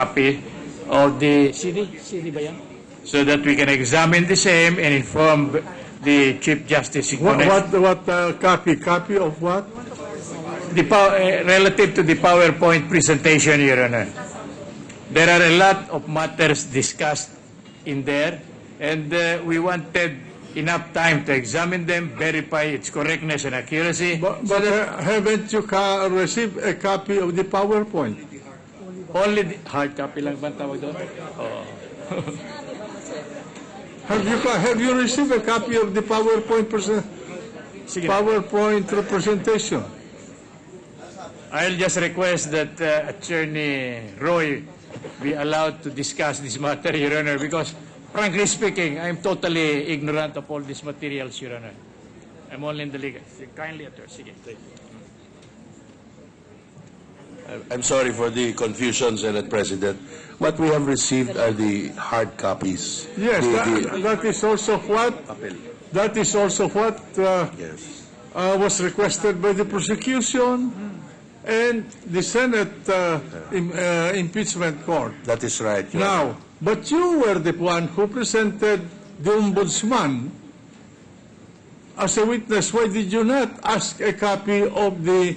copy of the CD ba yan? So that we can examine the same and inform the Chief Justice in Copy? Copy of what? the relative to the PowerPoint presentation, Your Honor. There are a lot of matters discussed in there, and we wanted enough time to examine them, verify its correctness and accuracy. But haven't you received a copy of the PowerPoint? Only the hard copy lang ba tawag doon? Oh. Have you received a copy of the PowerPoint representation? I'll just request that Attorney Roy be allowed to discuss this matter, Your Honor, because frankly speaking, I'm totally ignorant of all these materials, Your Honor. I'm only in the legal. Kindly, Attorney. Sige. I'm sorry for the confusion, Senate President. What we have received are the hard copies. Yes, that is also what. That is also what Yes. was requested by the prosecution and the Senate impeachment court. That is right. Your Honor. Now, but you were the one who presented the ombudsman as a witness. Why did you not ask a copy of the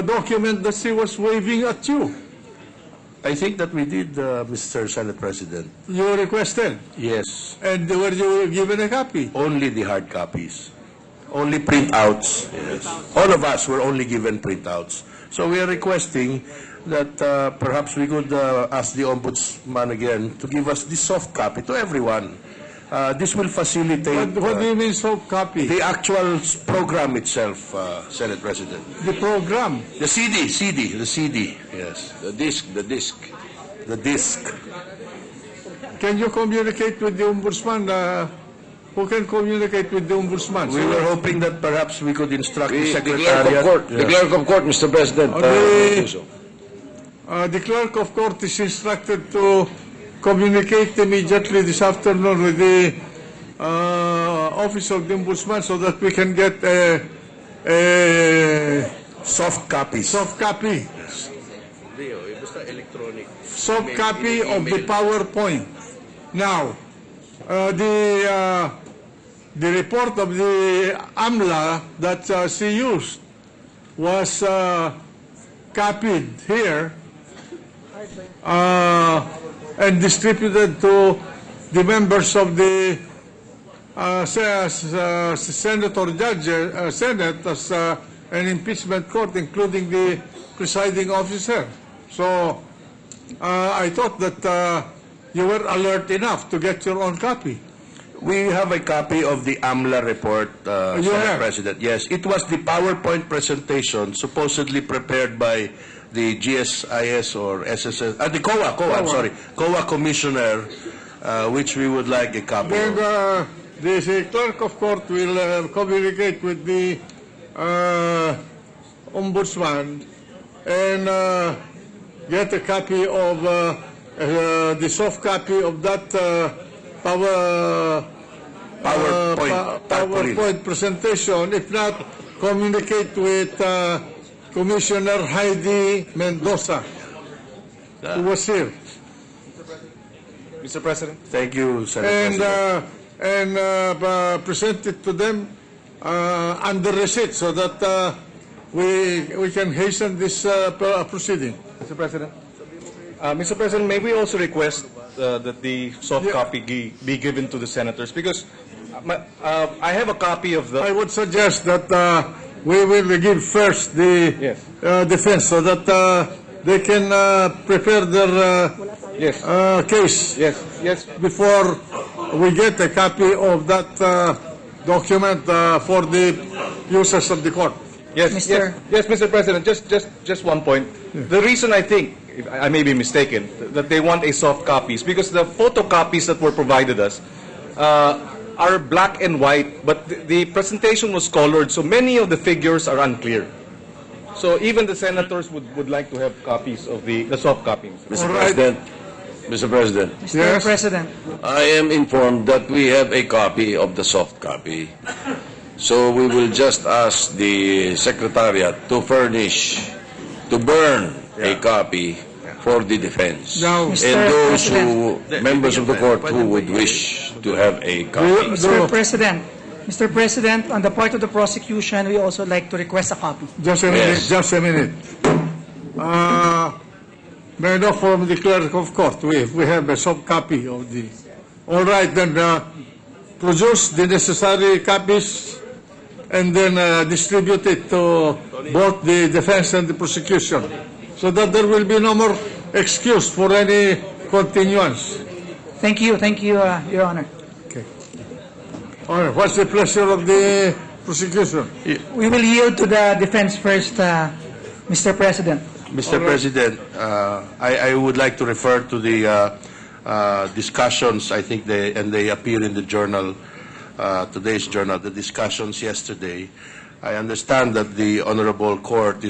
document that she was waving at you? I think that we did, Mr. Senate President. You requested, Yes. and were you given a copy? Only the hard copies. Only printouts. Yes. All of us were only given printouts. So we are requesting that perhaps we could ask the Ombudsman again to give us the soft copy to everyone. This will facilitate What do you mean soft copy? the actual program itself, Senate President. The program. The CD, yes. The disc. Can you communicate with the ombudsman? Who can communicate with the ombudsman? We were hoping that perhaps we could instruct the Secretariat. The clerk of court, Mr. President. The clerk of court is instructed to communicate immediately this afternoon with the office of the ombudsman so that we can get a Soft copies. soft copy. Electronic. Soft copy of the PowerPoint. Now, the report of the AMLA that she used was copied here and distributed to the members of the Senate or Senate as an impeachment court, including the presiding officer. So I thought that you were alert enough to get your own copy. We have a copy of the AMLA report, You Senate have? President. Yes, it was the PowerPoint presentation supposedly prepared by the GSIS or SSS, the COA, I'm sorry, COA commissioner, which we would like a copy Then of. the clerk of court will communicate with the ombudsman and get a copy of the soft copy of that PowerPoint presentation. If not, communicate with Commissioner Heidi Mendoza, who was here, Mr. President. Thank you, Senate President. and present it to them under receipt so that we can hasten this proceeding. Mr. President. Mr. President, may we also request that the soft copy be given to the senators? Because I have a copy of the... I would suggest that we will give first the defense so that they can prepare their case Yes. before we get a copy of that document for the users of the court. Yes, Mr. President. Just one point. The reason I think, if I may be mistaken, that they want a soft copy is because the photocopies that were provided us are black and white, but the presentation was colored, so many of the figures are unclear. So even the senators would like to have copies of the soft copy. All right. Mr. President, Yes. President. I am informed that we have a copy of the soft copy. So we will just ask the Secretariat to burn a copy for for the defense. Now, And those who, members of the court who would wish to have a copy. Mr. President, on the part of the prosecution, we also like to request a copy. just a minute, Yes. just a minute. May I know from the clerk of court, we have a soft copy of the... All right, then produce the necessary copies and then distribute it to both the defense and the prosecution so that there will be no more excuse for any continuance. Thank you, Your Honor. All right, what's the pleasure of the prosecution? We will yield to the defense first, Mr. President. Mr. President, I would like to refer to the discussions, I think they appear in the journal, today's journal, the discussions yesterday. I understand that the Honorable Court is